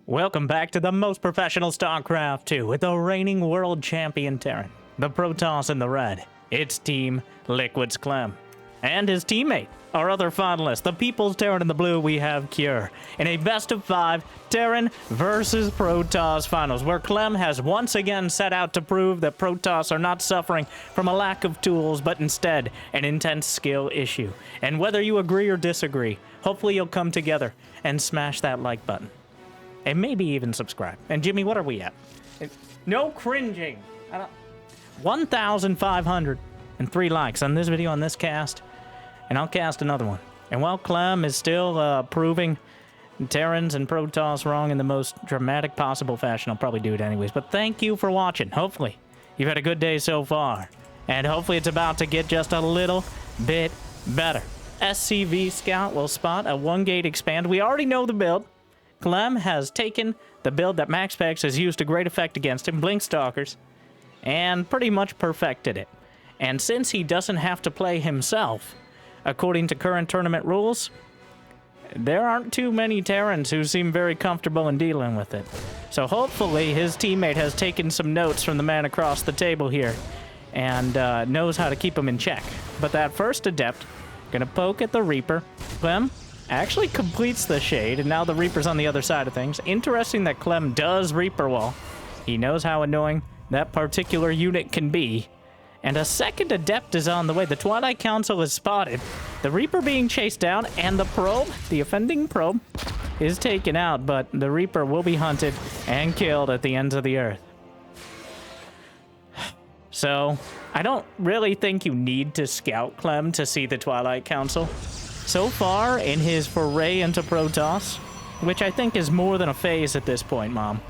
Welcome back to the most professional StarCraft 2 with the reigning world champion Terran, the Protoss in the red. It's Team Liquid's Clem. And his teammate, our other finalist, the People's Terran in the blue, we have Cure. In a best-of-5 Terran versus Protoss finals, where Clem has once again set out to prove that Protoss are not suffering from a lack of tools, but instead an intense skill issue. And whether you agree or disagree, hopefully you'll come together and smash that like button. And maybe even subscribe. And Jimmy, what are we at? No cringing. 1,503 likes on this video, on this cast. And I'll cast another one. And while Clem is still proving Terrans and Protoss wrong in the most dramatic possible fashion, I'll probably do it anyways. But thank you for watching. Hopefully you've had a good day so far. And hopefully it's about to get just a little bit better. SCV Scout will spot a 1-gate expand. We already know the build. Clem has taken the build that MaxPex has used to great effect against him, Blink Stalkers, and pretty much perfected it. And since he doesn't have to play himself, according to current tournament rules, there aren't too many Terrans who seem very comfortable in dealing with it. So hopefully his teammate has taken some notes from the man across the table here and knows how to keep him in check. But that first Adept, gonna poke at the Reaper. Clem actually completes the Shade, and now the Reaper's on the other side of things. Interesting that Clem does Reaper Wall. He knows how annoying that particular unit can be. And a second Adept is on the way. The Twilight Council is spotted. The Reaper being chased down, and the probe, the offending probe, is taken out, but the Reaper will be hunted and killed at the ends of the earth. So, I don't really think you need to scout Clem to see the Twilight Council. So far, in his foray into Protoss, which I think is more than a phase at this point, Mom,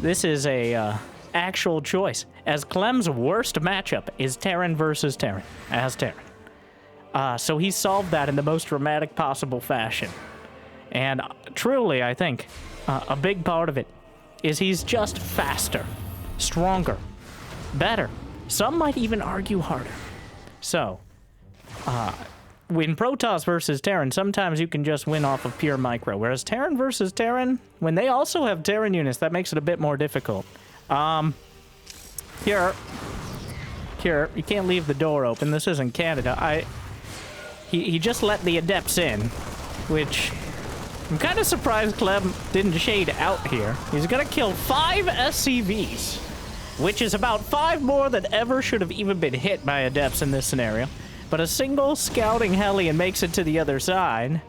this is a actual choice, as Clem's worst matchup is Terran versus Terran, as Terran. So he solved that in the most dramatic possible fashion. And truly, I think, a big part of it is he's just faster, stronger, better. Some might even argue harder. So, when Protoss versus Terran, sometimes you can just win off of pure micro, whereas Terran versus Terran, when they also have Terran units, that makes it a bit more difficult. Here, you can't leave the door open. This isn't Canada. He just let the Adepts in, which I'm kind of surprised Clem didn't shade out here. He's gonna kill 5 SCVs, which is about 5 more than ever should have even been hit by Adepts in this scenario. But a single scouting Hellion makes it to the other side.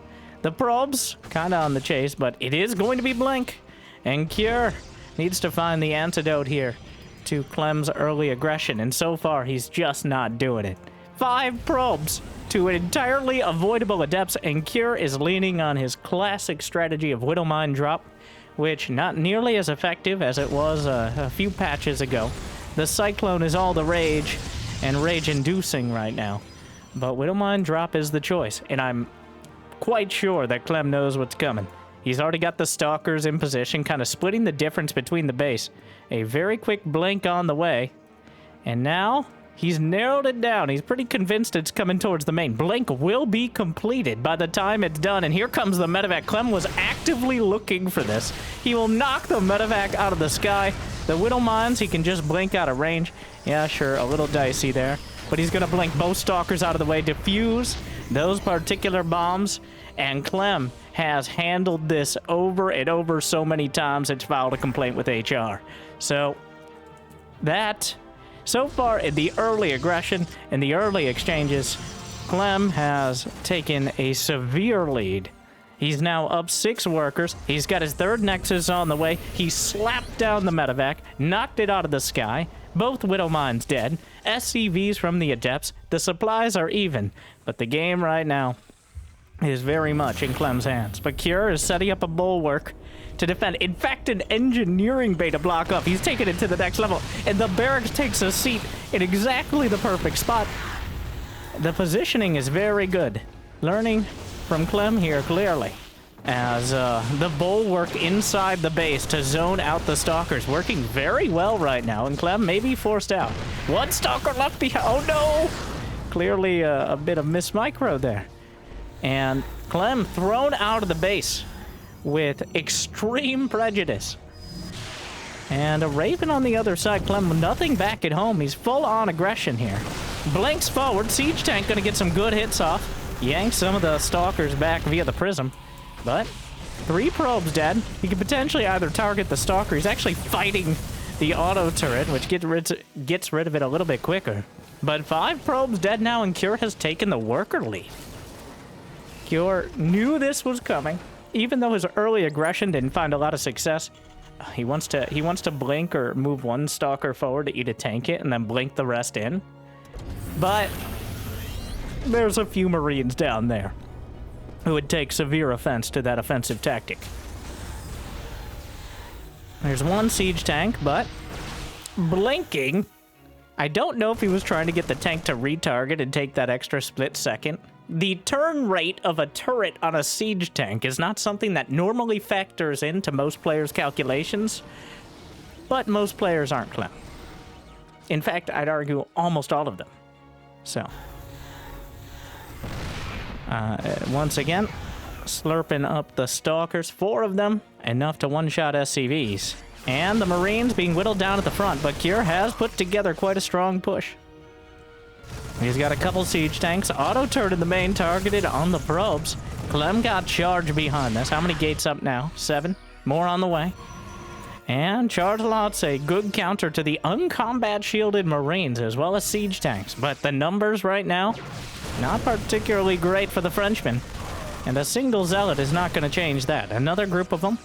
The probe's kind of on the chase, but it is going to be Blink. And Cure needs to find the antidote here to Clem's early aggression, and so far he's just not doing it. 5 probes to entirely avoidable Adepts, and Cure is leaning on his classic strategy of Widowmine drop, which not nearly as effective as it was a few patches ago. The Cyclone is all the rage, and rage-inducing right now. But Widowmine drop is the choice, and I'm quite sure that Clem knows what's coming. He's already got the Stalkers in position, kind of splitting the difference between the base. A very quick Blink on the way, and now he's narrowed it down. He's pretty convinced it's coming towards the main. Blink will be completed by the time it's done, and here comes the medevac. Clem was actively looking for this. He will knock the medevac out of the sky. The Widowmines, he can just Blink out of range. Yeah, sure, a little dicey there. But he's going to Blink both Stalkers out of the way, defuse those particular bombs, and Clem has handled this over and over so many times it's filed a complaint with HR. So, so far in the early aggression and the early exchanges, Clem has taken a severe lead. He's now up 6 workers. He's got his 3rd Nexus on the way. He slapped down the medevac, knocked it out of the sky. Both Widowmines dead. SCVs from the Adepts. The supplies are even, but the game right now is very much in Clem's hands. But Cure is setting up a bulwark to defend. In fact, an engineering bay to block up. He's taking it to the next level, and the barracks takes a seat in exactly the perfect spot. The positioning is very good. Learning from Clem here clearly, as the bulwark inside the base to zone out the Stalkers, working very well right now, and Clem may be forced out. 1 Stalker left behind. Oh no! Clearly a bit of miss micro there. And Clem thrown out of the base with extreme prejudice. And a Raven on the other side. Clem, nothing back at home. He's full on aggression here. Blinks forward. Siege tank gonna get some good hits off. Yanks some of the stalkers back via the prism. But 3 probes dead. He could potentially either target the stalker. He's actually fighting the auto turret, which gets rid of it a little bit quicker. But 5 probes dead now, and Cure has taken the worker lead. Cure knew this was coming. Even though his early aggression didn't find a lot of success, he wants to blink or move one stalker forward to eat a tank hit and then blink the rest in. But there's a few Marines down there who would take severe offense to that offensive tactic. There's 1 siege tank, but blinking. I don't know if he was trying to get the tank to retarget and take that extra split second. The turn rate of a turret on a siege tank is not something that normally factors into most players' calculations, but most players aren't Clem. In fact, I'd argue almost all of them. So, once again, slurping up the stalkers, 4 of them, enough to one-shot SCVs. And the Marines being whittled down at the front, but Cure has put together quite a strong push. He's got a couple siege tanks, auto turret in the main, targeted on the probes. Clem got charged behind this. How many gates up now? 7. More on the way. And charge lots, a good counter to the uncombat shielded Marines, as well as siege tanks. But the numbers right now, not particularly great for the Frenchmen. And a single zealot is not going to change that. Another group of them.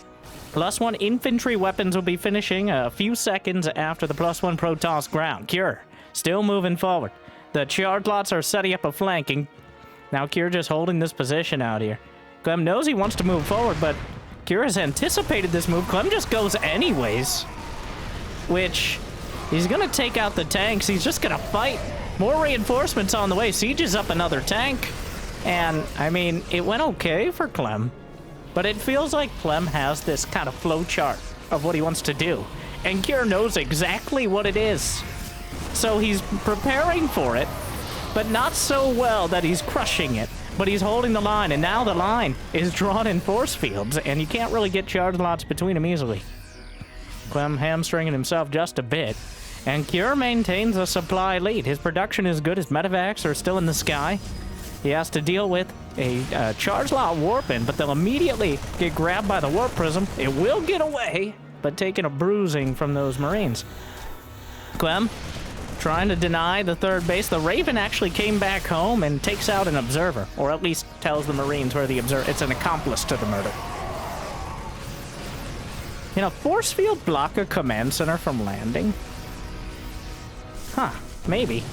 +1 infantry weapons will be finishing a few seconds after the +1 Protoss ground. Cure, still moving forward. The charge lots are setting up a flanking. Now Cure just holding this position out here. Clem knows he wants to move forward, but Cure has anticipated this move. Clem just goes anyways. Which, he's going to take out the tanks. He's just going to fight. More reinforcements on the way. Siege is up another tank. And, I mean, it went okay for Clem. But it feels like Clem has this kind of flow chart of what he wants to do. And Cure knows exactly what it is. So he's preparing for it, but not so well that he's crushing it. But he's holding the line, and now the line is drawn in force fields, and you can't really get charge lots between them easily. Clem hamstringing himself just a bit, and Cure maintains a supply lead. His production is good. His medevacs are still in the sky. He has to deal with a charge lot warping, but they'll immediately get grabbed by the warp prism. It will get away, but taking a bruising from those Marines. Clem trying to deny the 3rd base. The Raven actually came back home and takes out an observer, or at least tells the Marines where the observer... It's an accomplice to the murder. You know, force field block a command center from landing? Huh, maybe.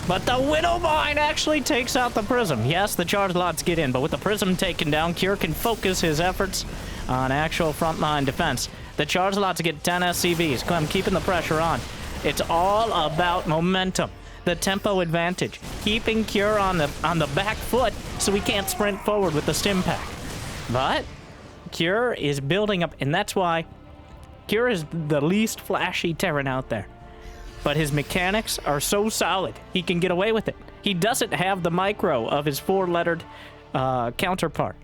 But the Widowmine actually takes out the prism. Yes, the charge lots get in, but with the prism taken down, Cure can focus his efforts on actual frontline defense. The charge lots get 10 SCVs. Clem keeping the pressure on. It's all about momentum, the tempo advantage, keeping Cure on the back foot so he can't sprint forward with the stim pack. But Cure is building up, and that's why Cure is the least flashy Terran out there. But his mechanics are so solid, he can get away with it. He doesn't have the micro of his 4-lettered counterpart.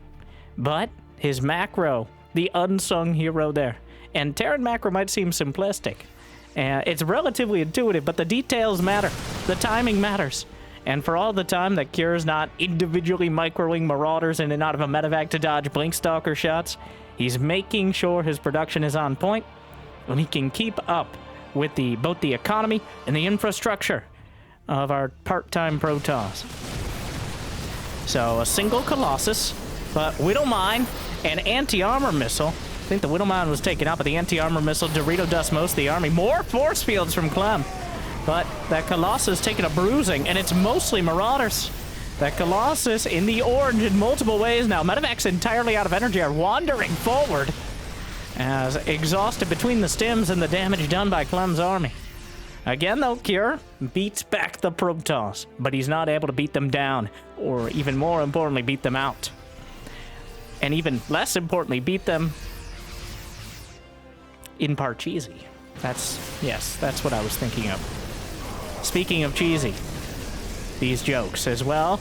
But his macro, the unsung hero there. And Terran macro might seem simplistic. It's relatively intuitive, but the details matter. The timing matters. And for all the time that Cure's not individually microing marauders in and out of a medevac to dodge blink stalker shots, he's making sure his production is on point, and he can keep up with both the economy and the infrastructure of our part-time Protoss. So a single Colossus, but Widowmine and anti-armor missile. I think the Widowmine was taken out, but the anti-armor missile Dorito dust most of the army. More force fields from Clem. But that Colossus taking a bruising, and it's mostly Marauders. That Colossus in the orange in multiple ways now. Medevac's entirely out of energy, are wandering forward. As exhausted between the stims and the damage done by Clem's army. Again, though, Cure beats back the Protoss, but he's not able to beat them down, or even more importantly, beat them out. And even less importantly, beat them in part cheesy. That's what I was thinking of. Speaking of cheesy, these jokes as well.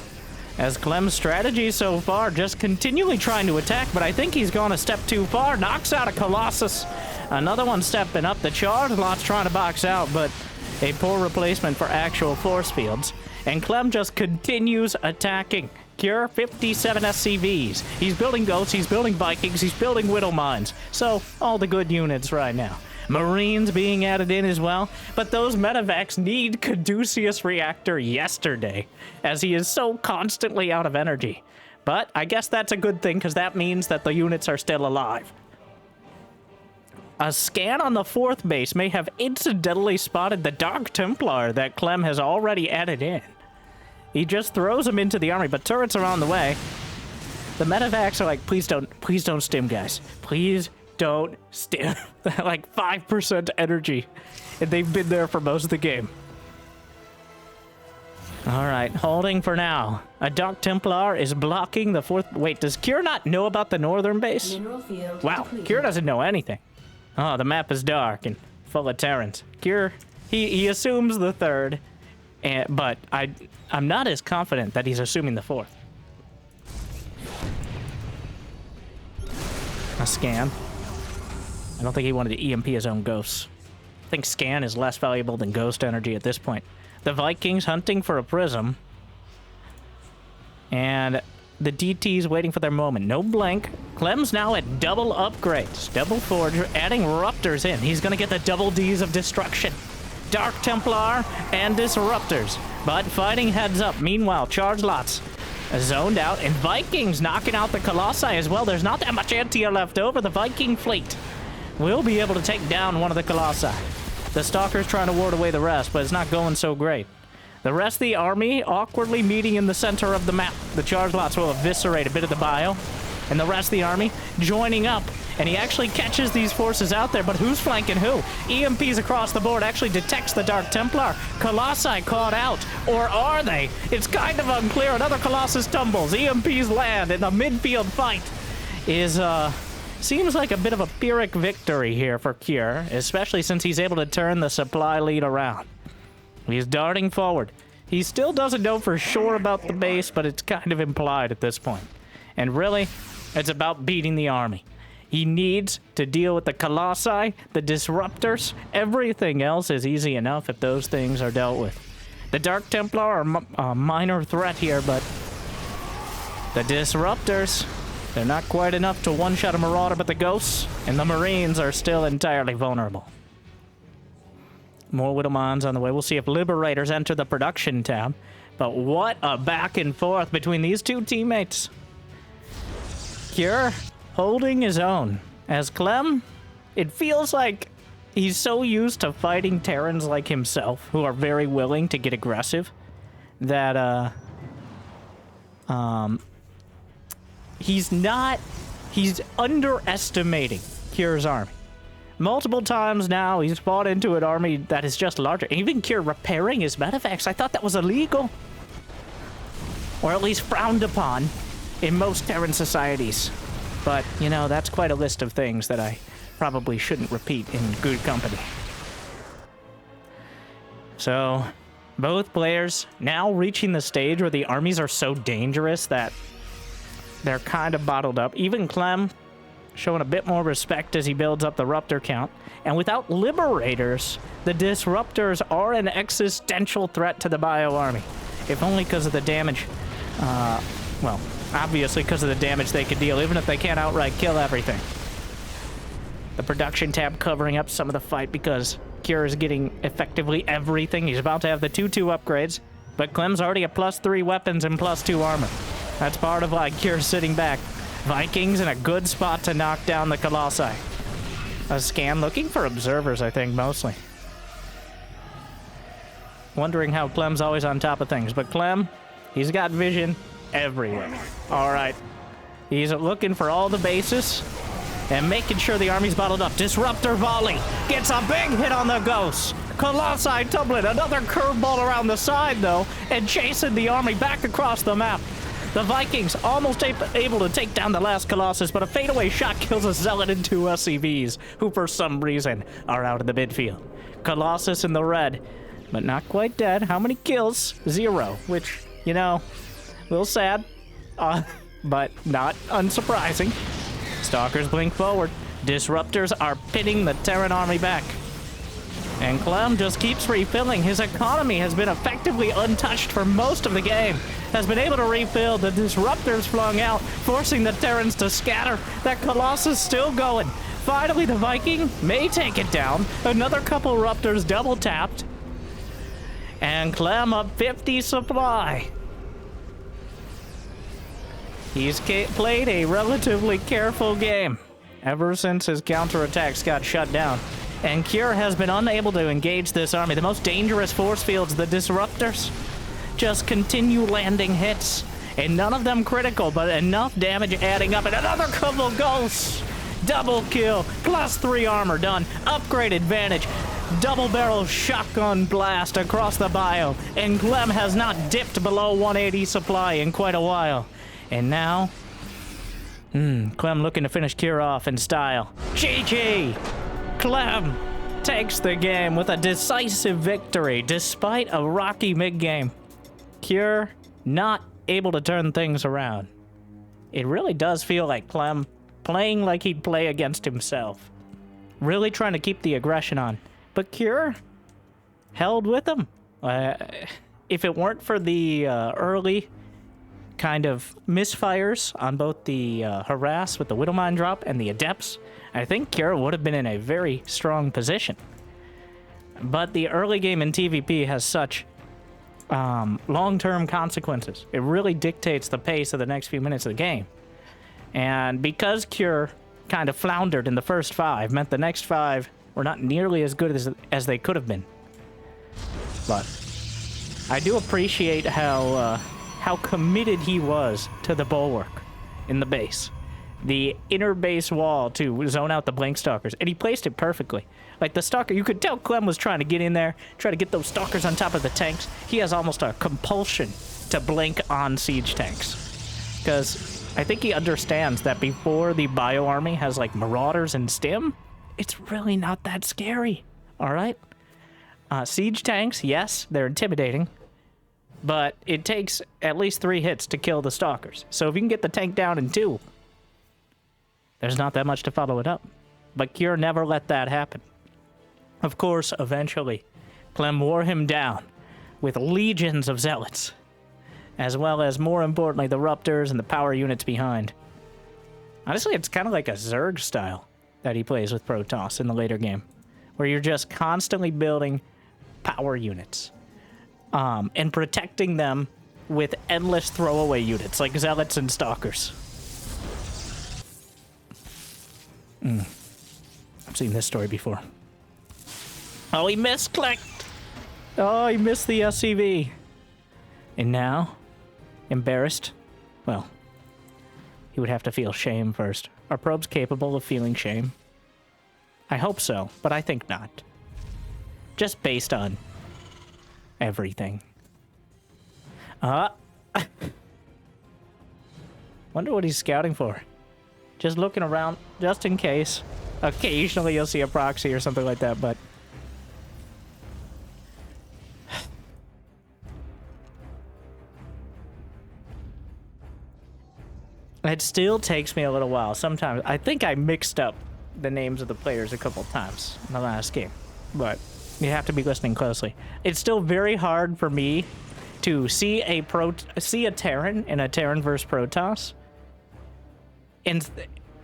As Clem's strategy so far, just continually trying to attack, but I think he's gone a step too far. Knocks out a Colossus. Another one stepping up. The charge lot's trying to box out, but a poor replacement for actual force fields. And Clem just continues attacking. Cure, 57 SCVs. He's building Ghosts, he's building Vikings, he's building Widow Mines. So, all the good units right now. Marines being added in as well, but those medevacs need Caduceus Reactor yesterday, as he is so constantly out of energy. But I guess that's a good thing, because that means that the units are still alive. A scan on the 4th base may have incidentally spotted the Dark Templar that Clem has already added in. He just throws them into the army, but turrets are on the way. The medevacs are like, please don't stim, guys. Please don't stim. Like 5% energy. And they've been there for most of the game. Alright, holding for now. A Dark Templar is blocking the 4th... Wait, does Kier not know about the northern base? Wow, Kier doesn't know anything. Oh, the map is dark and full of Terrans. Kier, he assumes the 3rd, but I'm not as confident that he's assuming the 4th. A scan. I don't think he wanted to EMP his own ghosts. I think scan is less valuable than ghost energy at this point. The Vikings hunting for a prism. And the DT's waiting for their moment. No blink. Clem's now at double upgrades. Double forge, adding Ruptors in. He's going to get the double Ds of destruction. Dark Templar and Disruptors. But fighting heads up. Meanwhile, charge lots zoned out. And Vikings knocking out the Colossi as well. There's not that much anti-air left over. The Viking fleet will be able to take down one of the Colossi. The Stalker's trying to ward away the rest, but it's not going so great. The rest of the army awkwardly meeting in the center of the map. The charge lots will eviscerate a bit of the bio. And the rest of the army joining up. And he actually catches these forces out there, but who's flanking who? EMPs across the board actually detects the Dark Templar. Colossi caught out. Or are they? It's kind of unclear. Another Colossus tumbles. EMPs land, and the midfield fight is, seems like a bit of a Pyrrhic victory here for Kier, especially since he's able to turn the supply lead around. He's darting forward. He still doesn't know for sure about the base, but it's kind of implied at this point. And really, it's about beating the army. He needs to deal with the Colossi, the Disruptors. Everything else is easy enough if those things are dealt with. The Dark Templar are a minor threat here, but the Disruptors, they're not quite enough to one-shot a Marauder, but the Ghosts and the Marines are still entirely vulnerable. More Widowmons on the way. We'll see if Liberators enter the production tab. But what a back and forth between these two teammates. Kier holding his own. As Clem, it feels like he's so used to fighting Terrans like himself, who are very willing to get aggressive, that, he's underestimating Kier's army. Multiple times now, he's fought into an army that is just larger. Even Kier repairing his medevacts, I thought that was illegal. Or at least frowned upon in most Terran societies. But, you know, that's quite a list of things that I probably shouldn't repeat in good company. So, both players now reaching the stage where the armies are so dangerous that they're kind of bottled up. Even Clem showing a bit more respect as he builds up the Ruptor count. And without Liberators, the Disruptors are an existential threat to the Bio army. If only because of the damage, well, obviously because of the damage they could deal, even if they can't outright kill everything. The production tab covering up some of the fight because Kier is getting effectively everything. He's about to have the 2-2 upgrades, but Clem's already at +3 weapons and +2 armor. That's part of why Kier's sitting back. Vikings in a good spot to knock down the Colossi. A scan looking for observers, I think, mostly. Wondering how Clem's always on top of things, but Clem, he's got vision everywhere. Alright. He's looking for all the bases and making sure the army's bottled up. Disruptor volley gets a big hit on the Ghosts. Colossi tumbling, another curveball around the side, though, and chasing the army back across the map. The Vikings almost able to take down the last Colossus, but a fadeaway shot kills a Zealot and 2 SCVs, who for some reason are out of the midfield. Colossus in the red, but not quite dead. How many kills? 0, which, you know, little sad, but not unsurprising. Stalkers blink forward. Disruptors are pitting the Terran army back. And Clem just keeps refilling. His economy has been effectively untouched for most of the game. Has been able to refill. The Disruptors flung out, forcing the Terrans to scatter. That Colossus still going. Finally, the Viking may take it down. Another couple Ruptors double tapped. And Clem up 50 supply. He's played a relatively careful game ever since his counterattacks got shut down. And Cure has been unable to engage this army. The most dangerous force fields, the Disruptors, just continue landing hits. And none of them critical, but enough damage adding up. And another couple goals. Double kill. +3 armor done. Upgrade advantage. Double barrel shotgun blast across the bio. And Clem has not dipped below 180 supply in quite a while. And now, Clem looking to finish Cure off in style. GG! Clem takes the game with a decisive victory despite a rocky mid-game. Cure not able to turn things around. It really does feel like Clem playing like he'd play against himself. Really trying to keep the aggression on. But Cure held with him. If it weren't for the early kind of misfires on both the harass with the Widowmine drop and the Adepts, I think Cure would have been in a very strong position. But the early game in TVP has such long-term consequences. It really dictates the pace of the next few minutes of the game. And because Cure kind of floundered in the first 5, meant the next 5 were not nearly as good as they could have been. But I do appreciate how committed he was to the bulwark in the base. The inner base wall to zone out the Blink Stalkers, and he placed it perfectly. Like the Stalker, you could tell Clem was trying to get in there, try to get those Stalkers on top of the tanks. He has almost a compulsion to blink on siege tanks. Because I think he understands that before the Bio Army has like Marauders and Stim, it's really not that scary, all right? Siege tanks, yes, they're intimidating, but it takes at least 3 hits to kill the Stalkers. So if you can get the tank down in 2, there's not that much to follow it up. But Cure never let that happen. Of course, eventually, Clem wore him down with legions of Zealots, as well as, more importantly, the Ruptors and the power units behind. Honestly, it's kind of like a Zerg style that he plays with Protoss in the later game, where you're just constantly building power units and protecting them with endless throwaway units like Zealots and Stalkers. I've seen this story before. Oh, he misclicked! Oh, he missed the SCV. And now, embarrassed? Well, he would have to feel shame first. Are probes capable of feeling shame? I hope so, but I think not. Just based on everything. Wonder what he's scouting for. Just looking around, just in case. Occasionally you'll see a proxy or something like that, but... It still takes me a little while. Sometimes, I think I mixed up the names of the players a couple times in the last game, but you have to be listening closely. It's still very hard for me to see a Terran in a Terran versus Protoss and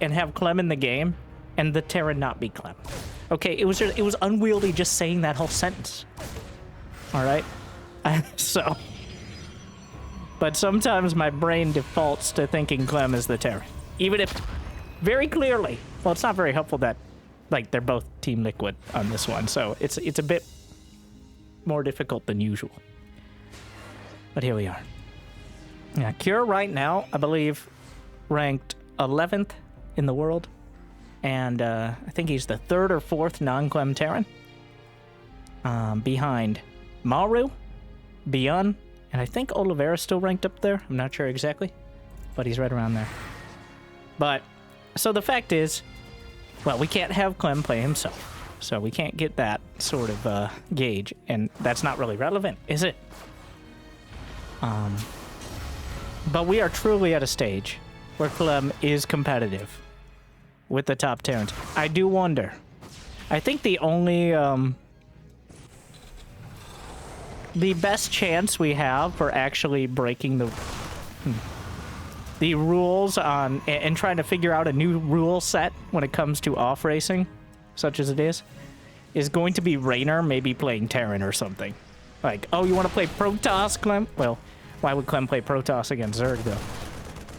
have Clem in the game and the Terran not be Clem. Okay, it was unwieldy just saying that whole sentence. All right? So, but sometimes my brain defaults to thinking Clem is the Terran. Even if very clearly, well, it's not very helpful that like they're both Team Liquid on this one, so it's a bit more difficult than usual. But here we are. Yeah, Cure right now, I believe, ranked 11th in the world, and I think he's the 3rd or 4th non-Clem Terran, behind Maru, Bion, and I think Oliveira's still ranked up there. I'm not sure exactly, but he's right around there. But, so the fact is, well, we can't have Clem play himself, so we can't get that sort of But we are truly at a stage where Clem is competitive with the top Terrans. I do wonder. I think the only, the best chance we have for actually breaking the rules on, and trying to figure out a new rule set when it comes to off racing, such as it is going to be Raynor maybe playing Terran or something. Like, oh, you want to play Protoss, Clem? Well, why would Clem play Protoss against Zerg, though?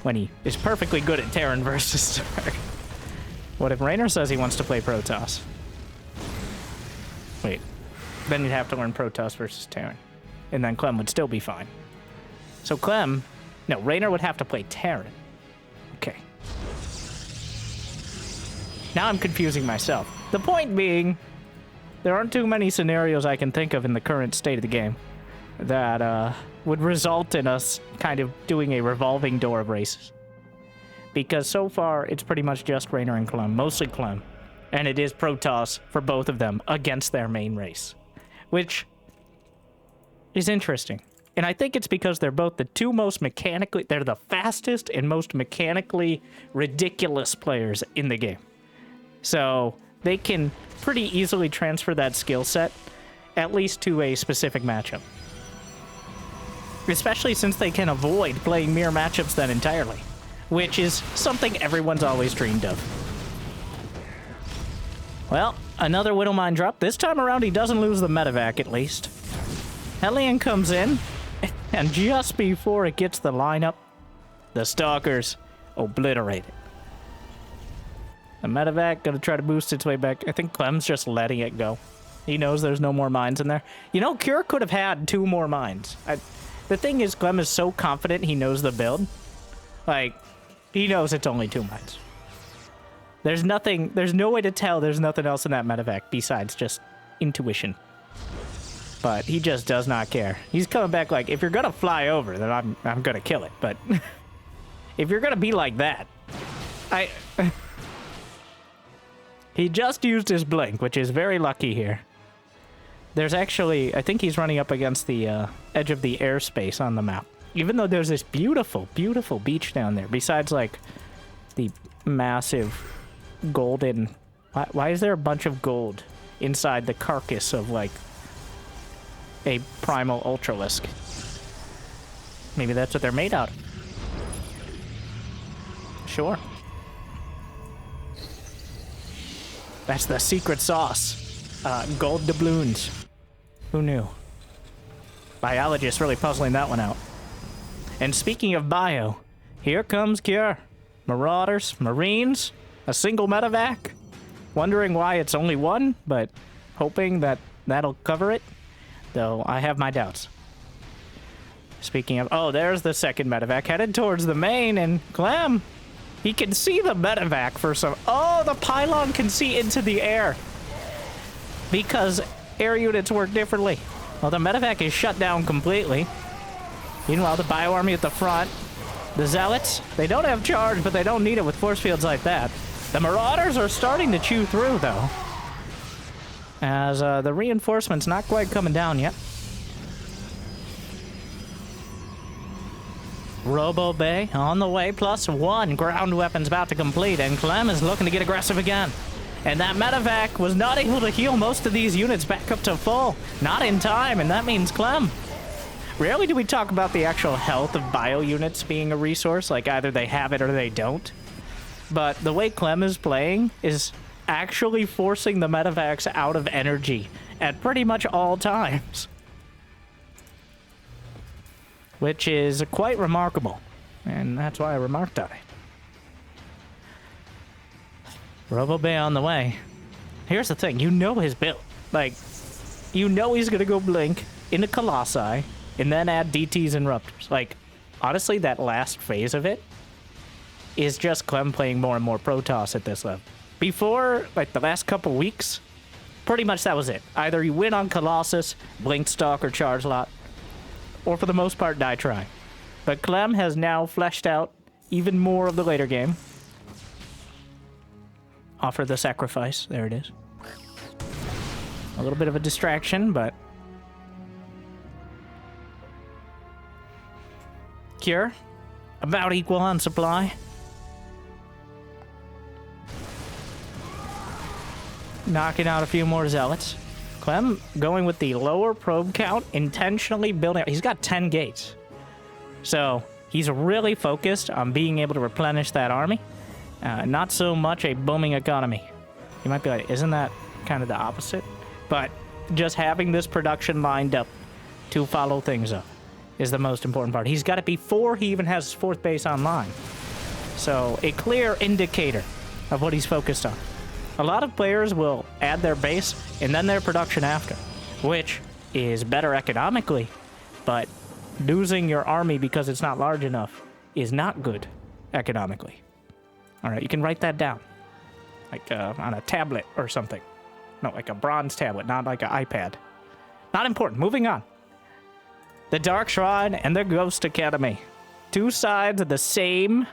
When he is perfectly good at Terran versus Zerg. What if Raynor says he wants to play Protoss? Wait. Then you'd have to learn Protoss versus Terran. And then Clem would still be fine. So Clem... No, Raynor would have to play Terran. Okay. Now I'm confusing myself. The point being, there aren't too many scenarios I can think of in the current state of the game that would result in us kind of doing a revolving door of races. Because so far, it's pretty much just Raynor and Clem, mostly Clem. And it is Protoss for both of them against their main race. Which is interesting. And I think it's because they're both the two most mechanically... They're the fastest and most mechanically ridiculous players in the game. So they can pretty easily transfer that skill set, at least to a specific matchup. Especially since they can avoid playing mirror matchups then entirely. Which is something everyone's always dreamed of. Well, another Widow Mine drop. This time around, he doesn't lose the medevac, at least. Hellion comes in, and just before it gets the lineup, the Stalkers obliterate it. The medevac gonna try to boost its way back. I think Clem's just letting it go. He knows there's no more mines in there. You know, Cure could have had 2 more mines. The thing is, Clem is so confident he knows the build. Like, he knows it's only 2 mines. There's no way to tell there's nothing else in that medevac besides just intuition. But he just does not care. He's coming back like, if you're gonna fly over, then I'm gonna kill it. But if you're gonna be like that, he just used his blink, which is very lucky here. There's actually, I think he's running up against the edge of the airspace on the map. Even though there's this beautiful, beautiful beach down there, besides like the massive golden... Why is there a bunch of gold inside the carcass of like a primal ultralisk? Maybe that's what they're made out of. Sure. That's the secret sauce. Gold doubloons. Who knew? Biologists really puzzling that one out. And speaking of bio, here comes Cure. Marauders, Marines, a single medevac. Wondering why it's only 1, but hoping that that'll cover it. Though I have my doubts. Speaking of... Oh, there's the second medevac headed towards the main, and Clem, he can see the medevac for some... Oh, the pylon can see into the air. Because air units work differently. Well, the medevac is shut down completely. Meanwhile, the bioarmy at the front. The Zealots, they don't have charge, but they don't need it with force fields like that. The Marauders are starting to chew through, though. As the reinforcement's not quite coming down yet. Robo Bay on the way, +1. Ground weapon's about to complete, and Clem is looking to get aggressive again. And that medevac was not able to heal most of these units back up to full. Not in time, and that means Clem. Rarely do we talk about the actual health of bio units being a resource, like either they have it or they don't. But the way Clem is playing is actually forcing the medevacs out of energy at pretty much all times. Which is quite remarkable, and that's why I remarked on it. Robo Bay on the way. Here's the thing, you know his build. Like, you know he's gonna go blink into Colossi, and then add DTs and Ruptors. Like, honestly, that last phase of it is just Clem playing more and more Protoss at this level. Before, like, the last couple weeks, pretty much that was it. Either you win on Colossus, blink stock, or charge lot, or for the most part, die try. But Clem has now fleshed out even more of the later game. Offer the sacrifice. There it is. A little bit of a distraction, but... Cure about equal on supply. Knocking out a few more zealots. Clem going with the lower probe count, intentionally building. He's got 10 gates. So he's really focused on being able to replenish that army. Not so much a booming economy. You might be like, isn't that kind of the opposite? But just having this production lined up to follow things up is the most important part. He's got it before he even has his fourth base online. So a clear indicator of what he's focused on. A lot of players will add their base and then their production after, which is better economically, but losing your army because it's not large enough is not good economically. All right, you can write that down, like on a tablet or something. No, like a bronze tablet, not like an iPad. Not important. Moving on. The Dark Shrine and the Ghost Academy. Two sides of the same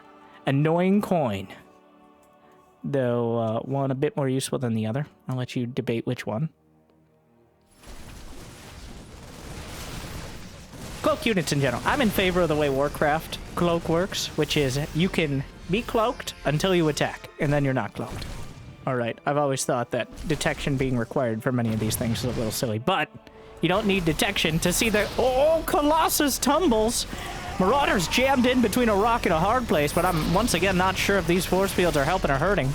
annoying coin. Though one a bit more useful than the other. I'll let you debate which one. Cloak units in general. I'm in favor of the way Warcraft cloak works, which is you can be cloaked until you attack, and then you're not cloaked. Alright, I've always thought that detection being required for many of these things is a little silly, but you don't need detection to see the... Oh, Colossus tumbles! Marauders jammed in between a rock and a hard place, but I'm once again not sure if these force fields are helping or hurting.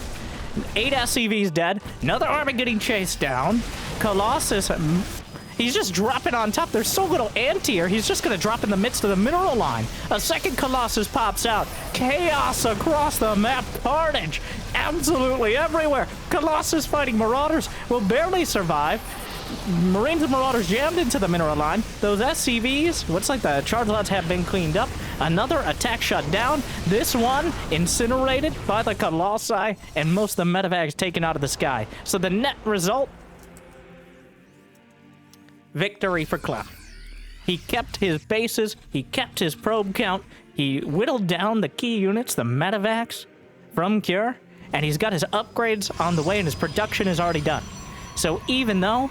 8 SCVs dead. Another army getting chased down. Colossus, he's just dropping on top. There's so little anti-air, he's just going to drop in the midst of the mineral line. A second Colossus pops out. Chaos across the map. Carnage absolutely everywhere. Colossus fighting Marauders will barely survive. Marines and Marauders jammed into the mineral line. Those SCVs, looks like the charge lots have been cleaned up. Another attack shut down. This one incinerated by the Colossi, and most of the medevacs taken out of the sky. So the net result, victory for Clem. He kept his bases, he kept his probe count, he whittled down the key units, the medevacs, from Cure, and he's got his upgrades on the way, and his production is already done. So even though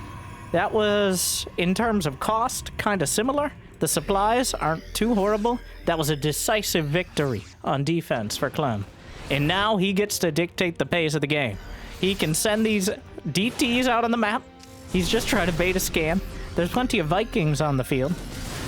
that was, in terms of cost, kind of similar, the supplies aren't too horrible, that was a decisive victory on defense for Clem. And now he gets to dictate the pace of the game. He can send these DTs out on the map. He's just trying to bait a scan. There's plenty of Vikings on the field.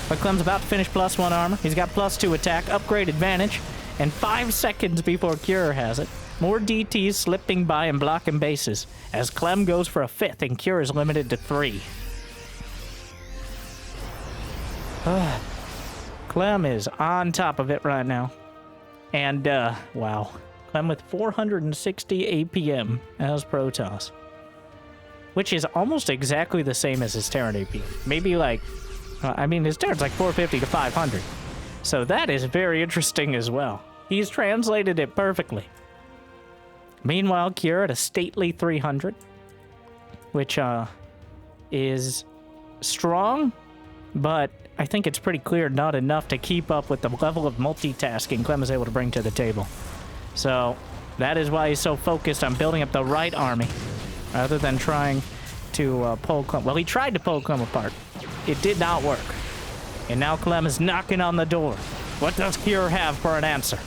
But Clem's about to finish +1 armor. He's got +2 attack, upgrade advantage, and 5 seconds before Cure has it. More DTs slipping by and blocking bases, as Clem goes for a 5th and Cure is limited to 3. Clem is on top of it right now. And, wow. Clem with 460 APM as Protoss. Which is almost exactly the same as his Terran AP. Maybe like, I mean, his Terran's like 450 to 500. So that is very interesting as well. He's translated it perfectly. Meanwhile, Cure at a stately 300, which is strong, but I think it's pretty clear not enough to keep up with the level of multitasking Clem is able to bring to the table. So that is why he's so focused on building up the right army, rather than trying to pull Clem. Well, he tried to pull Clem apart. It did not work. And now Clem is knocking on the door. What does Cure have for an answer?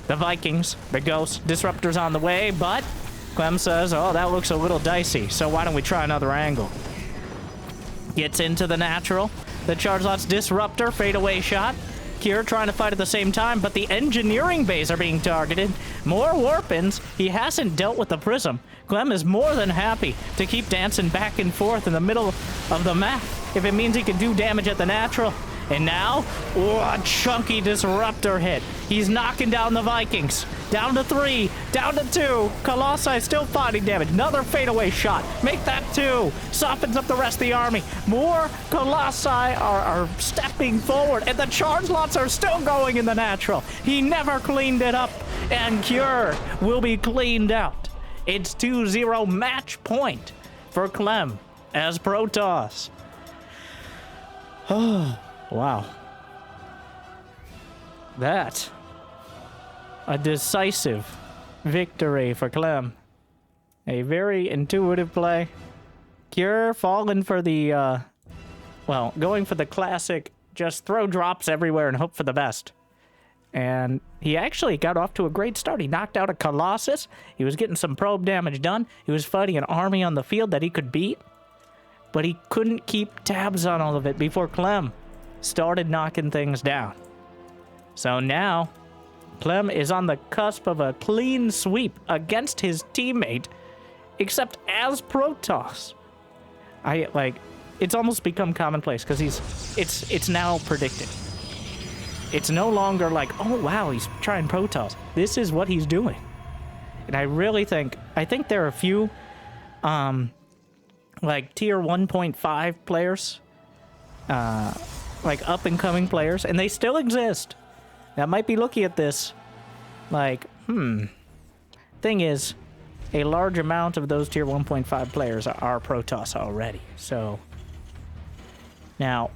The Vikings, the Ghosts, Disruptors on the way, but Clem says, oh, that looks a little dicey, so why don't we try another angle? Gets into the natural. The Charge Lot's Disruptor, fadeaway shot. Cure trying to fight at the same time, but the engineering bays are being targeted. More Warpins. He hasn't dealt with the Prism. Clem is more than happy to keep dancing back and forth in the middle of the map if it means he can do damage at the natural. And now, a chunky Disruptor hit. He's knocking down the Vikings. Down to 3, down to 2. Colossi still fighting damage. Another fadeaway shot. Make that 2. Softens up the rest of the army. More Colossi are stepping forward, and the charge lots are still going in the natural. He never cleaned it up, and Cure will be cleaned out. It's 2-0 match point for Clem as Protoss. Oh. Wow. That. A decisive victory for Clem. A very intuitive play. Cure falling for the, well, going for the classic, just throw drops everywhere and hope for the best. And he actually got off to a great start. He knocked out a Colossus. He was getting some probe damage done. He was fighting an army on the field that he could beat. But he couldn't keep tabs on all of it before Clem started knocking things down. So now, Clem is on the cusp of a clean sweep against his teammate, except as Protoss. It's almost become commonplace because it's now predicted. It's no longer like, oh wow, he's trying Protoss. This is what he's doing. And I really think there are a few, like tier 1.5 players, like up and coming players, and they still exist. That might be looking at this like, Thing is, a large amount of those tier 1.5 players are Protoss already. So now,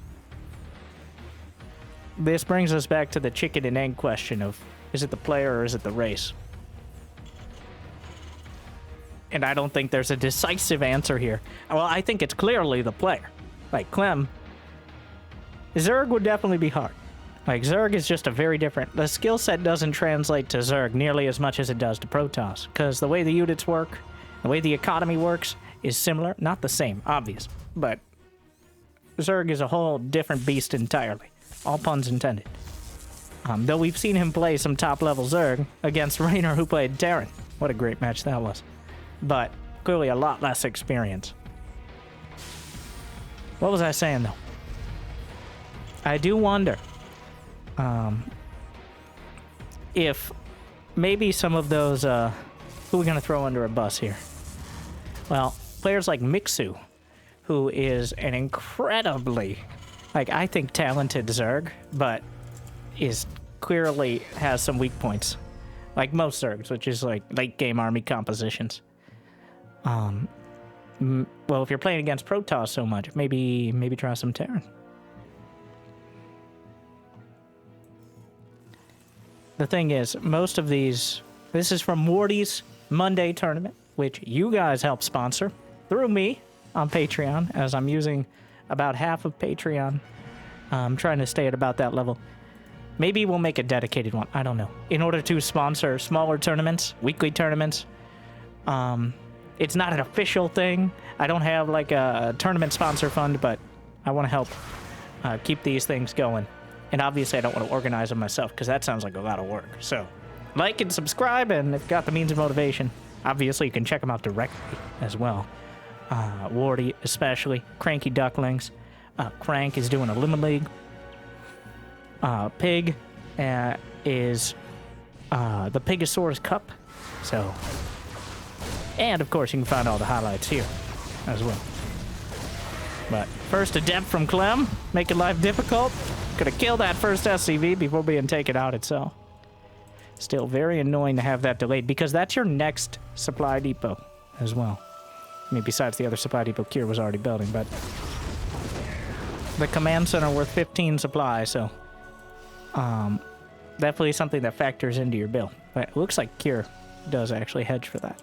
this brings us back to the chicken and egg question of, is it the player or is it the race? And I don't think there's a decisive answer here. Well, I think it's clearly the player. Like Clem, Zerg would definitely be hard. Like, Zerg is just a very different... The skill set doesn't translate to Zerg nearly as much as it does to Protoss, because the way the units work, the way the economy works, is similar. Not the same, obvious, but Zerg is a whole different beast entirely. All puns intended. Though we've seen him play some top-level Zerg against Raynor, who played Terran. What a great match that was. But clearly a lot less experience. What was I saying, though? I do wonder if maybe some of those, who are we going to throw under a bus here? Well, players like Mixu, who is an incredibly, I think, talented Zerg, but is clearly has some weak points. Like most Zergs, which is like late-game army compositions. Well, if you're playing against Protoss so much, maybe try some Terran. The thing is, most of these... This is from Wardi's Monday tournament, which you guys help sponsor through me on Patreon, as I'm using about half of Patreon. I'm trying to stay at about that level. Maybe we'll make a dedicated one. I don't know. In order to sponsor smaller tournaments, weekly tournaments. It's not an official thing. I don't have like a tournament sponsor fund, but I want to help keep these things going. And obviously I don't want to organize them myself because that sounds like a lot of work. So like and subscribe, and if you've got the means of motivation, obviously you can check them out directly as well. Wardi especially, Cranky Ducklings. Crank is doing a Limit League. Pig is the Pigosaurus Cup. So, and of course you can find all the highlights here as well. But first adept from Clem, making life difficult. Gonna kill that first SCV before being taken out itself. Still very annoying to have that delayed, because that's your next supply depot as well. I mean, besides the other supply depot Kier was already building, but the command center worth 15 supply, so definitely something that factors into your bill. But it looks like Kier does actually hedge for that.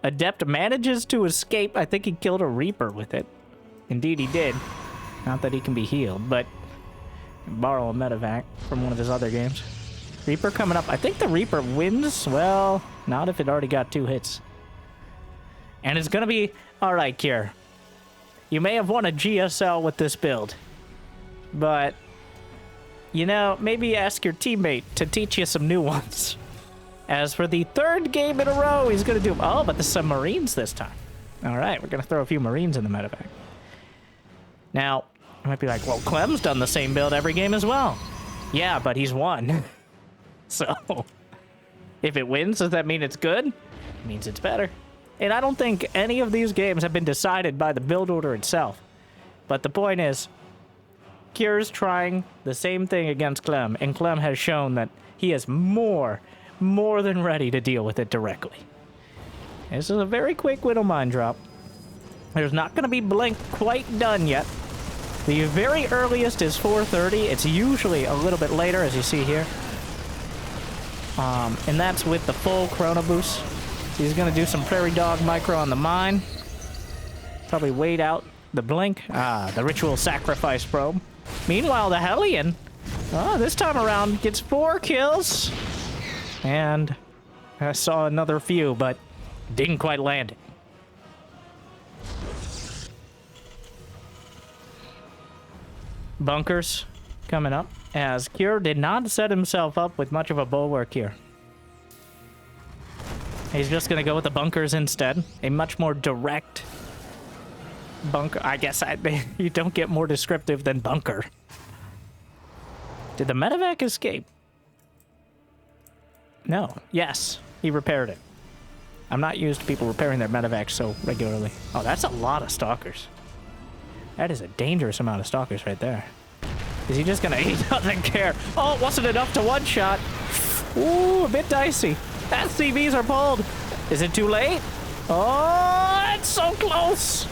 Adept manages to escape. I think he killed a Reaper with it. Indeed he did. Not that he can be healed, but borrow a medevac from one of his other games. Reaper coming up. I think the Reaper wins. Well, not if it already got 2 hits. And it's gonna be... Alright, Kier. You may have won a GSL with this build. But, you know, maybe ask your teammate to teach you some new ones. As for the 3rd game in a row, he's gonna do... Oh, but the submarines this time. Alright, we're gonna throw a few Marines in the medevac. Now, I might be like, well, Clem's done the same build every game as well. Yeah, but he's won. So, if it wins, does that mean it's good? It means it's better. And I don't think any of these games have been decided by the build order itself. But the point is, Kier's trying the same thing against Clem, and Clem has shown that he is more than ready to deal with it directly. This is a very quick Widow Mine drop. There's not going to be Blink quite done yet. The very earliest is 4:30. It's usually a little bit later, as you see here. And that's with the full Chrono Boost. So he's going to do some Prairie Dog Micro on the mine. Probably wait out the Blink. The Ritual Sacrifice Probe. Meanwhile, the Hellion Oh, this time around gets 4 kills. And I saw another few, but didn't quite land it. Bunkers coming up, as Cure did not set himself up with much of a bulwark here. He's just going to go with the bunkers instead. A much more direct bunker. I guess you don't get more descriptive than bunker. Did the medevac escape? No. Yes, he repaired it. I'm not used to people repairing their medevacs so regularly. Oh, that's a lot of stalkers. That is a dangerous amount of stalkers right there. Is he just gonna... He doesn't care. Oh, it wasn't enough to one-shot. Ooh, a bit dicey. SCVs are pulled. Is it too late? Oh, it's so close.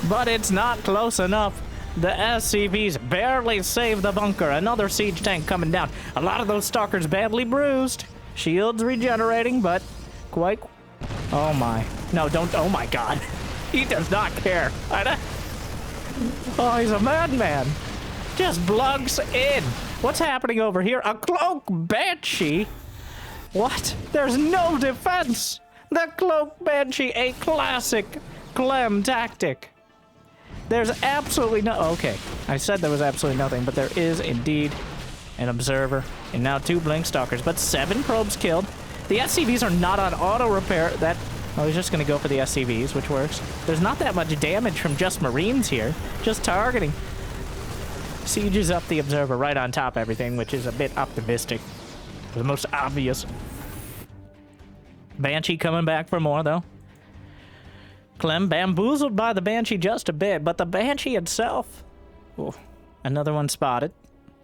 But it's not close enough. The SCVs barely saved the bunker. Another siege tank coming down. A lot of those stalkers badly bruised. Shields regenerating, but quite... Oh my. No, don't... Oh my god. He does not care. Oh, he's a madman. Just blugs in. What's happening over here? A cloak banshee? What? There's no defense. The cloak banshee, a classic Clem tactic. There's absolutely no... Okay, I said there was absolutely nothing, but there is indeed an observer. And now 2 blink stalkers, but 7 probes killed. The SCVs are not on auto repair. That... I was just going to go for the SCVs, which works. There's not that much damage from just Marines here. Just targeting. Sieges up the observer right on top of everything, which is a bit optimistic. The most obvious. Banshee coming back for more, though. Clem bamboozled by the Banshee just a bit, but the Banshee itself... Ooh, another one spotted.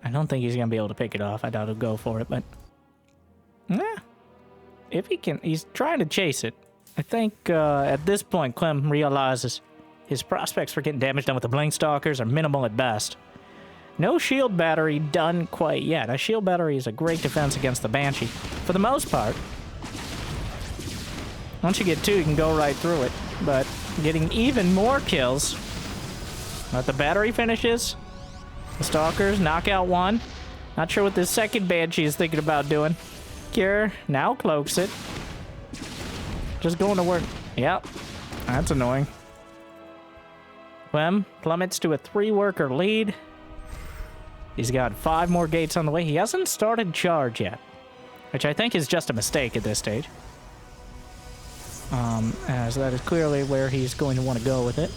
I don't think he's going to be able to pick it off. I doubt he'll go for it, but... Yeah. If he can... He's trying to chase it. I think at this point, Clem realizes his prospects for getting damage done with the Blink Stalkers are minimal at best. No shield battery done quite yet. A shield battery is a great defense against the Banshee, for the most part. Once you get 2, you can go right through it, but getting even more kills. But the battery finishes. The Stalkers knock out 1. Not sure what this second Banshee is thinking about doing. Cure now cloaks it. Just going to work. Yep. That's annoying. Clem plummets to a 3-worker lead. He's got 5 more gates on the way. He hasn't started charge yet, which I think is just a mistake at this stage. As that is clearly where he's going to want to go with it.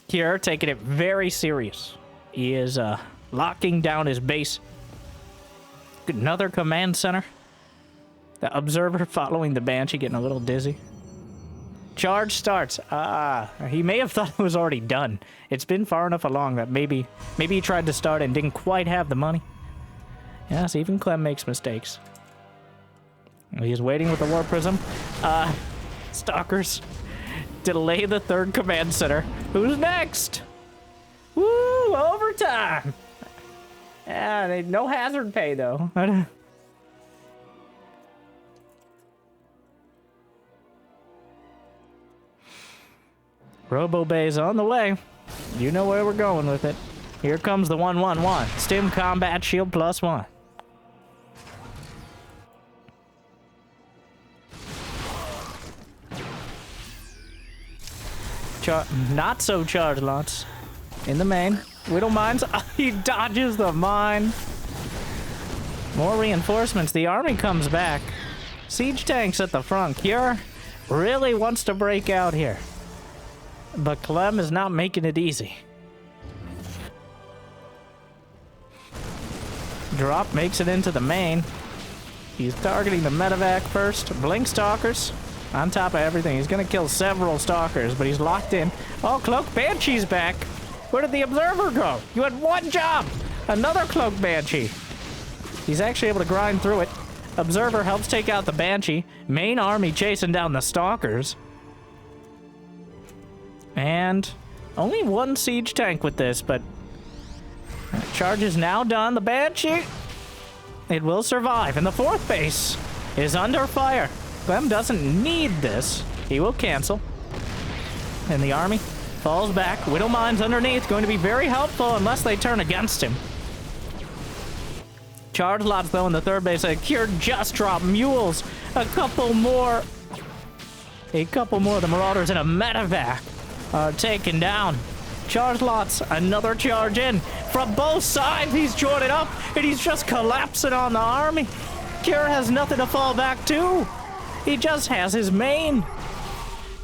Cure taking it very serious. He is locking down his base. Another command center. The observer following the Banshee getting a little dizzy. Charge starts. He may have thought it was already done. It's been far enough along that maybe he tried to start and didn't quite have the money. Yes, even Clem makes mistakes. He's waiting with the War Prism. Stalkers delay the 3rd command center. Who's next? Woo! Overtime! Yeah, no hazard pay, though. Robo Bay's on the way. You know where we're going with it. Here comes the 1-1-1. Stim Combat Shield +1. Not so charged lots. In the main. Whittle mines. He dodges the mine. More reinforcements. The army comes back. Siege tanks at the front. Cure really wants to break out here. But Clem is not making it easy. Drop makes it into the main. He's targeting the medevac first. Blink Stalkers on top of everything. He's going to kill several Stalkers, but he's locked in. Oh, Cloak Banshee's back. Where did the observer go? You had 1 job. Another Cloak Banshee. He's actually able to grind through it. Observer helps take out the Banshee. Main army chasing down the Stalkers. And only 1 siege tank with this, but charge is now done. The Banshee, it will survive. And the 4th base is under fire. Clem doesn't need this. He will cancel. And the army Falls back. Widow Mine's underneath. Going to be very helpful unless they turn against him. Charge lots, though, in the third base. Cure just dropped mules. A couple more. A couple more of the Marauders and a medevac are taken down. Charge lots. Another charge in. From both sides, he's joining up, and he's just collapsing on the army. Cure has nothing to fall back to. He just has his main.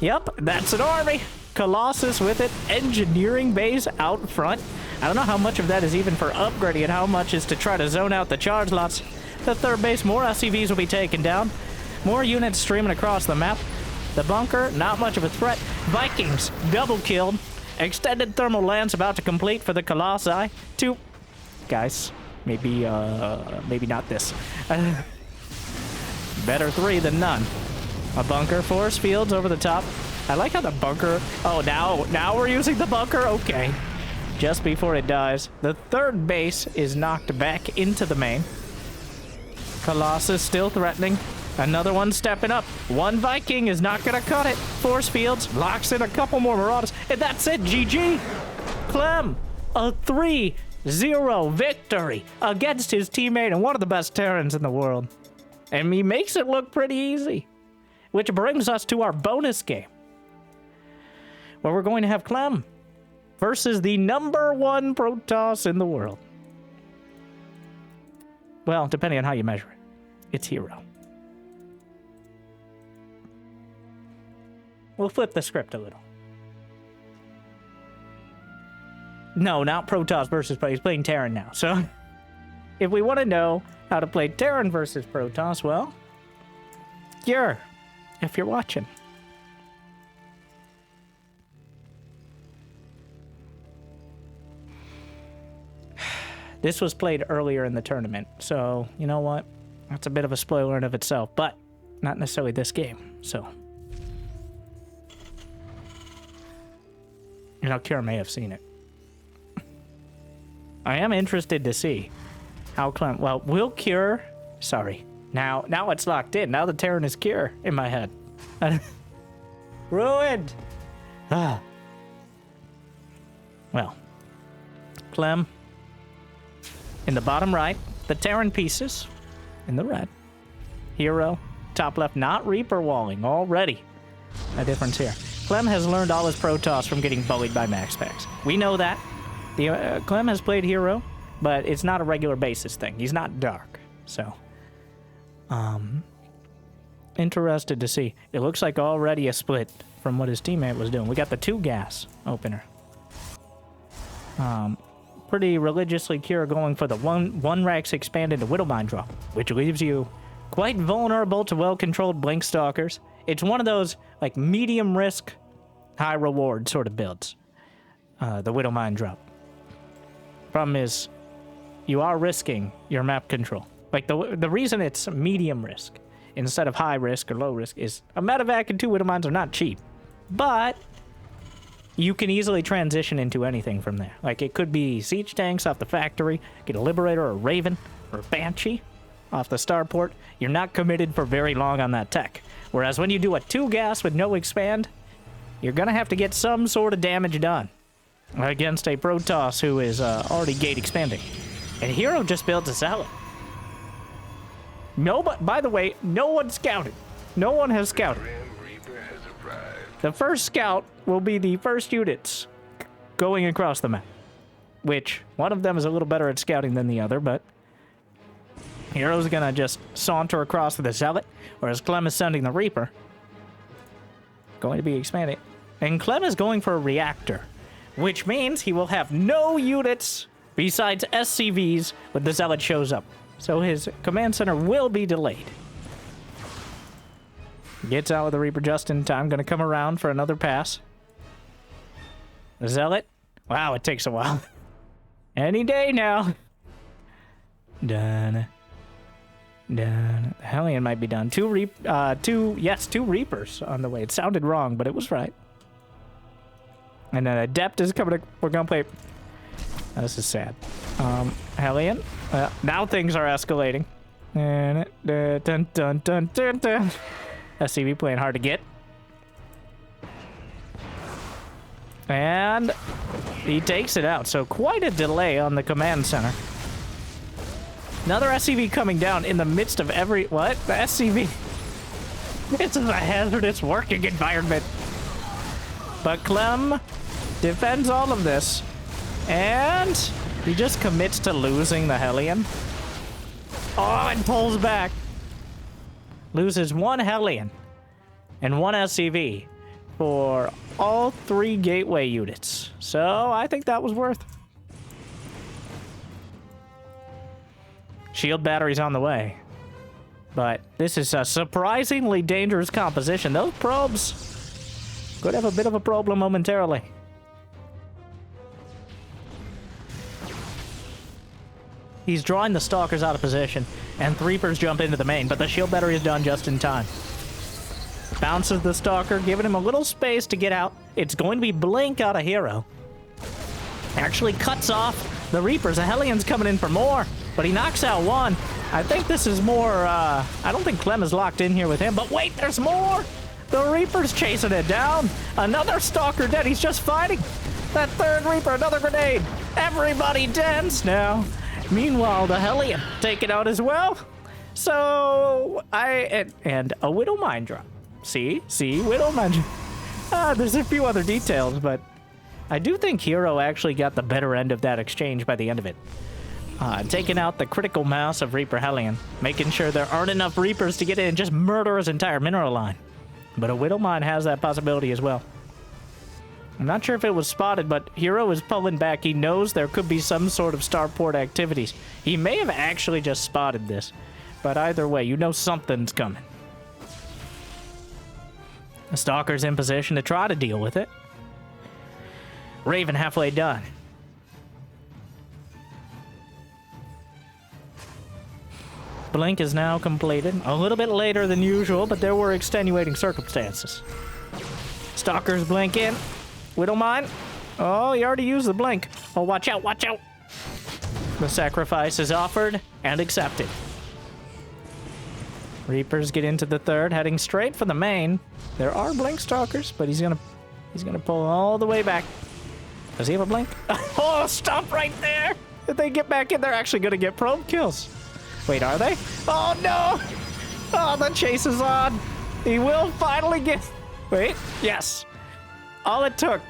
Yep, that's an army. Colossus with it. Engineering base out front. I don't know how much of that is even for upgrading and how much is to try to zone out the charge lots. The third base, more SCVs will be taken down. More units streaming across the map. The bunker, not much of a threat. Vikings, double killed. Extended thermal lance about to complete for the Colossi. Two. Guys, maybe not this. Better three than none. A bunker, force fields over the top. I like how the bunker... Oh, now we're using the bunker? Okay. Just before it dies. The third base is knocked back into the main. Colossus still threatening. Another one stepping up. One Viking is not going to cut it. Force fields, locks in a couple more Marauders. And that's it, GG. Clem, a 3-0 victory against his teammate and one of the best Terrans in the world. And he makes it look pretty easy. Which brings us to our bonus game, where we're going to have Clem versus the #1 Protoss in the world. Well, depending on how you measure it. It's Hero. We'll flip the script a little. No, not Protoss versus Protoss. He's playing Terran now. So, if we want to know how to play Terran versus Protoss, well, if you're watching. This was played earlier in the tournament, so you know what? That's a bit of a spoiler in of itself, but not necessarily this game, so. You know, Kira may have seen it. I am interested to see how Clem... Well, will Cure... Sorry. Now it's locked in. Now the Terran is Cure in my head. Ruined! Ah. Well. Clem. In the bottom right. The Terran pieces. In the red. Hero. Top left. Not Reaper walling. Already. A difference here. Clem has learned all his Protoss from getting bullied by Max Packs. We know that. Clem has played Hero, but it's not a regular basis thing. He's not dark. So, interested to see. It looks like already a split from what his teammate was doing. We got the 2 gas opener. Pretty religiously Cure going for the one Rex expanded to Widowmine drop, which leaves you quite vulnerable to well-controlled Blink Stalkers. It's one of those, like, medium risk, high reward sort of builds. The Widowmine drop. Problem is, you are risking your map control. Like, the reason it's medium risk instead of high risk or low risk is a medevac and 2 Widowmines are not cheap. But you can easily transition into anything from there. Like, it could be siege tanks off the factory, get a Liberator or a Raven or a Banshee off the starport. You're not committed for very long on that tech. Whereas when you do a 2 gas with no expand, you're going to have to get some sort of damage done against a Protoss who is already gate expanding. And Hero just builds a Zealot. No, but by the way, no one scouted. No one has scouted. The first scout will be the first units going across the map, which one of them is a little better at scouting than the other, but Hero's gonna just saunter across with the Zealot, whereas Clem is sending the Reaper. Going to be expanding. And Clem is going for a reactor, which means he will have no units besides SCVs when the Zealot shows up. So his command center will be delayed. Gets out with the Reaper just in time. Gonna come around for another pass. The Zealot. Wow, it takes a while. Any day now. Done. Done. The Hellion might be done. Two Reapers on the way. It sounded wrong, but it was right. And an Adept is coming to... We're gonna play... Oh, this is sad. Hellion. Now things are escalating. Dun, dun, dun, dun, dun, dun. SCV playing hard to get. And he takes it out, so quite a delay on the command center. Another SCV coming down in the midst of every... What? The SCV? It's a hazardous working environment. But Clem defends all of this. And he just commits to losing the Hellion. Oh, and pulls back. Loses one Hellion and one SCV for all 3 gateway units. So I think that was worth. Shield batteries on the way. But this is a surprisingly dangerous composition. Those probes could have a bit of a problem momentarily. He's drawing the Stalkers out of position, and Reapers jump into the main, but the shield battery is done just in time. Bounces the Stalker, giving him a little space to get out. It's going to be Blink out of Hero. Actually cuts off the Reapers. The Hellion's coming in for more, but he knocks out one. I think this is more, I don't think Clem is locked in here with him, but wait, there's more! The Reaper's chasing it down. Another Stalker dead, he's just fighting. That third Reaper, another grenade. Everybody dance now. Meanwhile, the Hellion take it out as well. So, and a Widow Mine drop. See, Widow Mine. There's a few other details, but I do think Hero actually got the better end of that exchange by the end of it. Taking out the critical mass of Reaper Hellion, making sure there aren't enough Reapers to get in and just murder his entire mineral line. But a Widow Mine has that possibility as well. I'm not sure if it was spotted, but Hero is pulling back. He knows there could be some sort of starport activities. He may have actually just spotted this, but either way, you know something's coming. The Stalker's in position to try to deal with it. Raven halfway done. Blink is now completed. A little bit later than usual, but there were extenuating circumstances. Stalkers blink in. Widow Mine. Oh, he already used the blink. Oh, watch out, watch out. The sacrifice is offered and accepted. Reapers get into the third, heading straight for the main. There are blink stalkers, but he's gonna pull all the way back. Does he have a blink? Oh, stop right there! If they get back in, they're actually gonna get probe kills. Wait, are they? Oh no! Oh, the chase is on. He will finally get... Wait, yes. All it took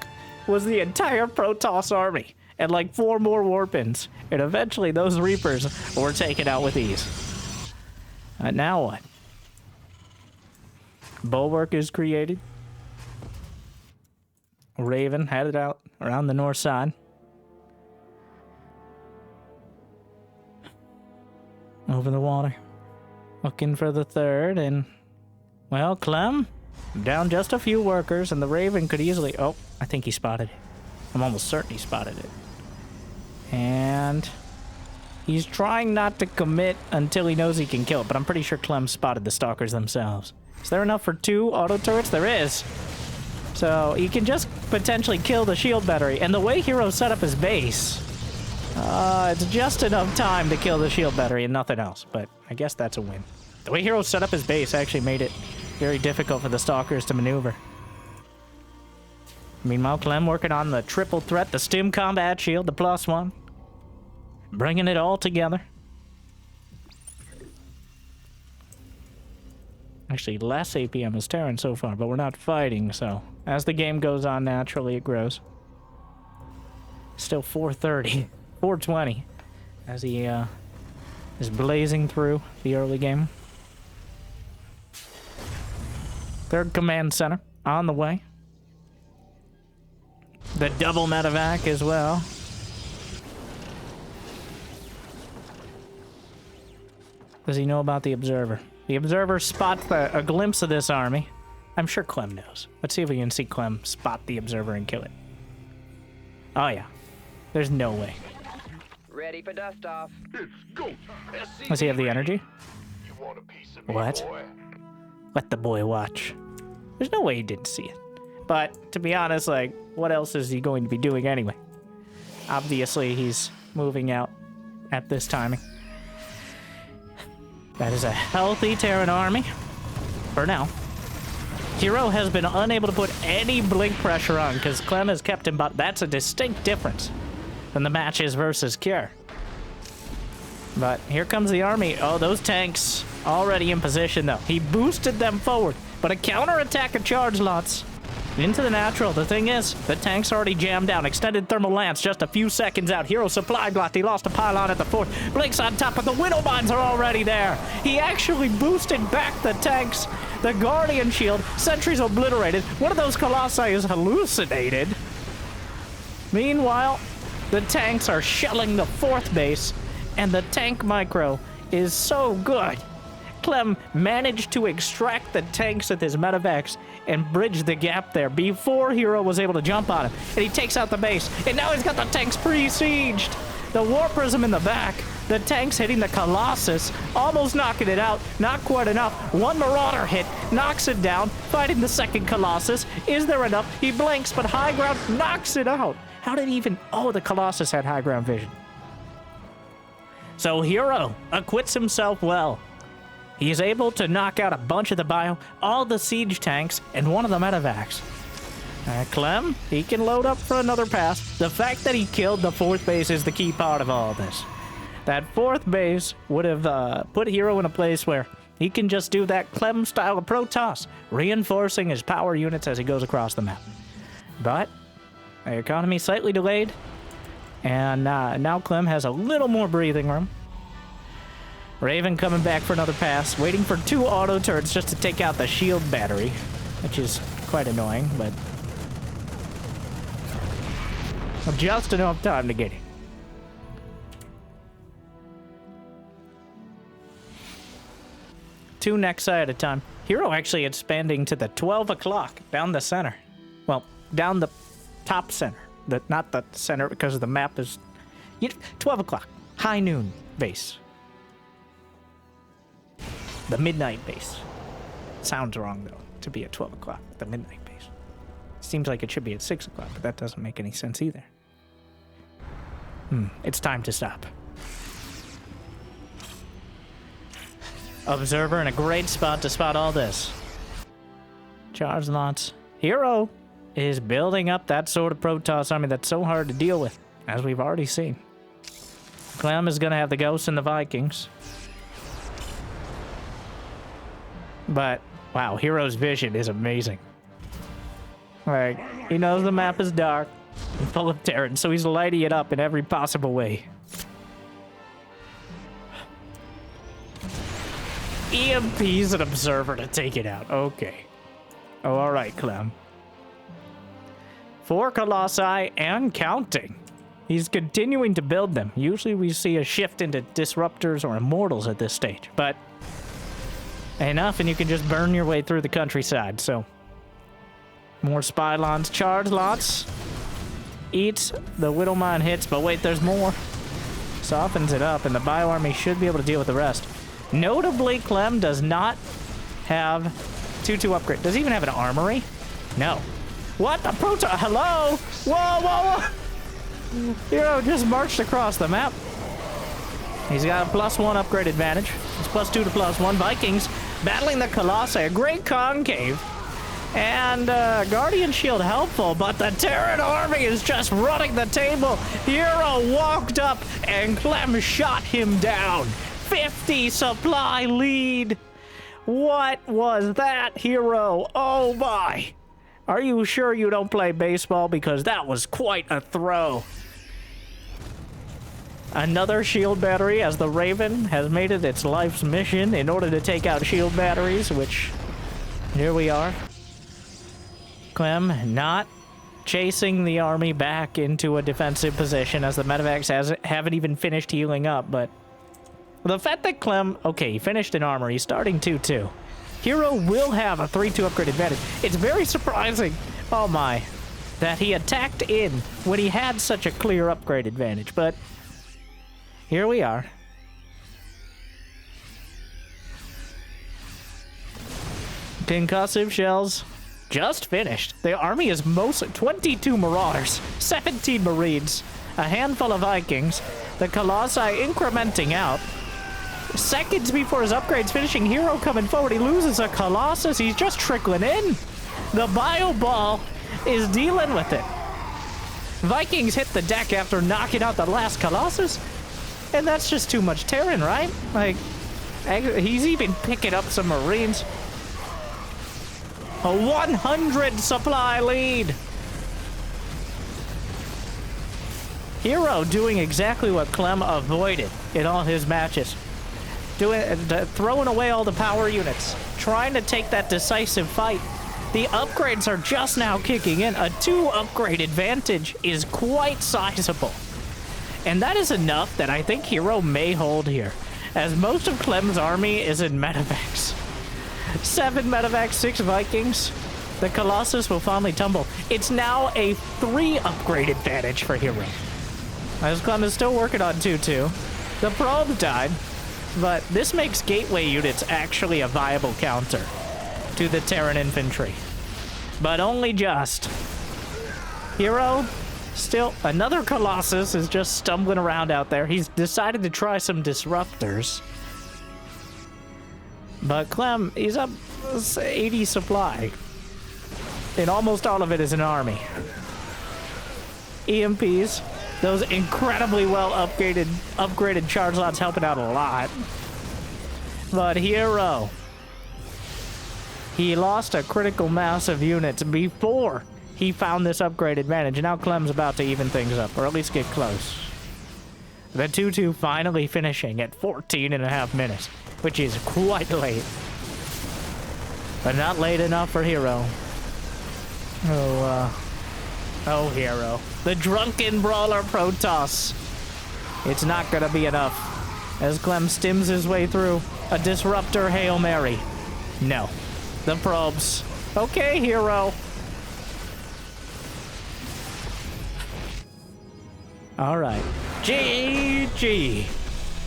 was the entire Protoss army and like 4 more warpins, and eventually those Reapers were taken out with ease. Now what? Bulwark is created. Raven headed out around the north side. Over the water. Looking for the third, and... Well, Clem... Down just a few workers, and the Raven could easily... Oh, I think he spotted it. I'm almost certain he spotted it. And... He's trying not to commit until he knows he can kill it, but I'm pretty sure Clem spotted the Stalkers themselves. Is there enough for 2 auto turrets? There is. So, he can just potentially kill the shield battery, and the way Hero set up his base... it's just enough time to kill the shield battery and nothing else, but I guess that's a win. The way Hero set up his base actually made it very difficult for the Stalkers to maneuver. Meanwhile, Clem working on the triple threat, the stim combat shield, the +1. Bringing it all together. Actually, less APM is Terran so far, but we're not fighting, so... As the game goes on, naturally it grows. Still 430. 420. As he, is blazing through the early game. Third command center on the way. The double medevac as well. Does he know about the Observer? The Observer spots a glimpse of this army. I'm sure Clem knows. Let's see if we can see Clem spot the Observer and kill it. Oh yeah. There's no way. Ready for dust off. Does he have the energy? You want a piece of me, What? boy? Let the boy watch. There's no way he didn't see it. But, to be honest, like, what else is he going to be doing anyway? Obviously, he's moving out at this timing. That is a healthy Terran army. For now. Hero has been unable to put any blink pressure on because Clem has kept him, but that's a distinct difference than the matches versus Cure. But here comes the army. Oh, those tanks already in position, though. He boosted them forward, but a counterattack of charge lots into the natural. The thing is, the tank's already jammed down. Extended thermal lance just a few seconds out. Hero supply blocked. He lost a pylon at the fort. Blinks on top, but the widow mines are already there. He actually boosted back the tanks. The Guardian shield. Sentries obliterated. One of those Colossi is hallucinated. Meanwhile, the tanks are shelling the 4th base, and the tank micro is so good. Clem managed to extract the tanks with his medevacs and bridge the gap there before Hero was able to jump on him. And he takes out the base, and now he's got the tanks pre-sieged. The War Prism in the back, the tanks hitting the Colossus, almost knocking it out, not quite enough. One Marauder hit, knocks it down, fighting the 2nd Colossus. Is there enough? He blinks, but high ground knocks it out. How did he even... Oh, the Colossus had high ground vision. So Hero acquits himself well. He's able to knock out a bunch of the bio, all the siege tanks, and one of the medevacs. Clem, he can load up for another pass. The fact that he killed the 4th base is the key part of all of this. That 4th base would have put Hero in a place where he can just do that Clem style of Protoss, reinforcing his power units as he goes across the map. But the economy slightly delayed, and now Clem has a little more breathing room. Raven coming back for another pass, waiting for 2 auto turrets just to take out the shield battery, which is quite annoying, but just enough time to get it. Two next side at a time. Hero actually expanding to the 12 o'clock down the center. Well, down the top center. Not the center because the map is 12 o'clock. High noon base. The midnight base. Sounds wrong, though, to be at 12 o'clock, the midnight base. Seems like it should be at 6 o'clock, but that doesn't make any sense either. It's time to stop. Observer in a great spot to spot all this. Charge lots. Hero is building up that sort of Protoss army that's so hard to deal with, as we've already seen. Clem is going to have the Ghosts and the Vikings. But, wow, Hero's vision is amazing. Like, he knows the map is dark and full of Terran, so he's lighting it up in every possible way. EMP's an Observer to take it out. Okay. Oh, alright, Clem. 4 Colossi and counting. He's continuing to build them. Usually we see a shift into Disruptors or Immortals at this stage, but enough and you can just burn your way through the countryside, so more Spylons, charge lots, eats the Widowmine hits, but wait, there's more. Softens it up, and the Bio Army should be able to deal with the rest. Notably, Clem does not have 2-2 upgrade. Does he even have an armory? No. What? The Protoss? Hello? Whoa, whoa, whoa! Hero just marched across the map. He's got a +1 upgrade advantage. It's +2 to +1. Vikings battling the Colossi. A great concave. And Guardian Shield helpful, but the Terran army is just running the table. Hero walked up and Clem shot him down. 50 supply lead. What was that, Hero? Oh my. Are you sure you don't play baseball? Because that was quite a throw. Another shield battery, as the Raven has made it its life's mission in order to take out shield batteries, which here we are. Clem not chasing the army back into a defensive position as the medevacs haven't even finished healing up, but the fact that Clem, okay, he finished in armor, he's starting 2-2. Hero will have a 3-2 upgrade advantage. It's very surprising, oh my, that he attacked in when he had such a clear upgrade advantage, but here we are. Concussive shells just finished. The army is mostly 22 Marauders, 17 Marines, a handful of Vikings, the Colossi incrementing out. Seconds before his upgrade's finishing, Hero coming forward. He loses a Colossus. He's just trickling in. The Bio Ball is dealing with it. Vikings hit the deck after knocking out the last Colossus. And that's just too much Terran, right? Like, he's even picking up some Marines. A 100 supply lead. Hero doing exactly what Clem avoided in all his matches. Throwing away all the power units. Trying to take that decisive fight. The upgrades are just now kicking in. A 2-upgrade advantage is quite sizable. And that is enough that I think Hero may hold here, as most of Clem's army is in medevacs. 7 medevacs, 6 Vikings. The Colossus will finally tumble. It's now a 3-upgrade advantage for Hero, as Clem is still working on 2-2. The probes died, but this makes gateway units actually a viable counter to the Terran infantry. But only just. Hero, still, another Colossus is just stumbling around out there. He's decided to try some disruptors. But Clem, he's up 80 supply. And almost all of it is an army. EMPs, those incredibly well upgraded charge lots helping out a lot. But Hero, he lost a critical mass of units before he found this upgrade advantage. Now Clem's about to even things up, or at least get close. The 2-2 finally finishing at 14.5 minutes, which is quite late. But not late enough for Hero. Oh, Hero. The drunken brawler Protoss. It's not gonna be enough. As Clem stims his way through a disruptor Hail Mary. No. The probes. Okay, Hero. Alright. GG.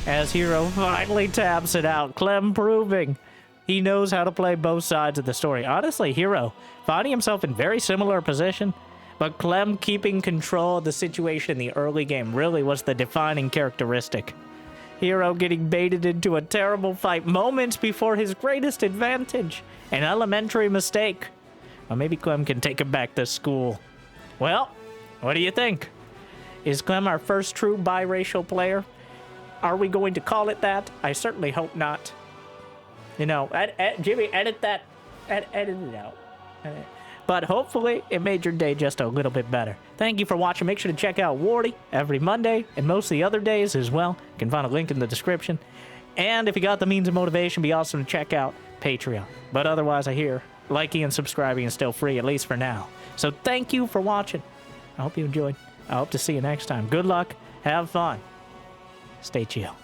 As Hero finally taps it out. Clem proving he knows how to play both sides of the story. Honestly, Hero finding himself in very similar position, but Clem keeping control of the situation in the early game really was the defining characteristic. Hero getting baited into a terrible fight moments before his greatest advantage. An elementary mistake. Or maybe Clem can take him back to school. Well, what do you think? Is Clem our first true biracial player? Are we going to call it that? I certainly hope not. You know, Jimmy, edit that. Edit it out. But hopefully it made your day just a little bit better. Thank you for watching. Make sure to check out Wardi every Monday and most of the other days as well. You can find a link in the description. And if you got the means of motivation, be awesome to check out Patreon. But otherwise, I hear liking and subscribing is still free, at least for now. So thank you for watching. I hope you enjoyed. I hope to see you next time. Good luck. Have fun. Stay chill.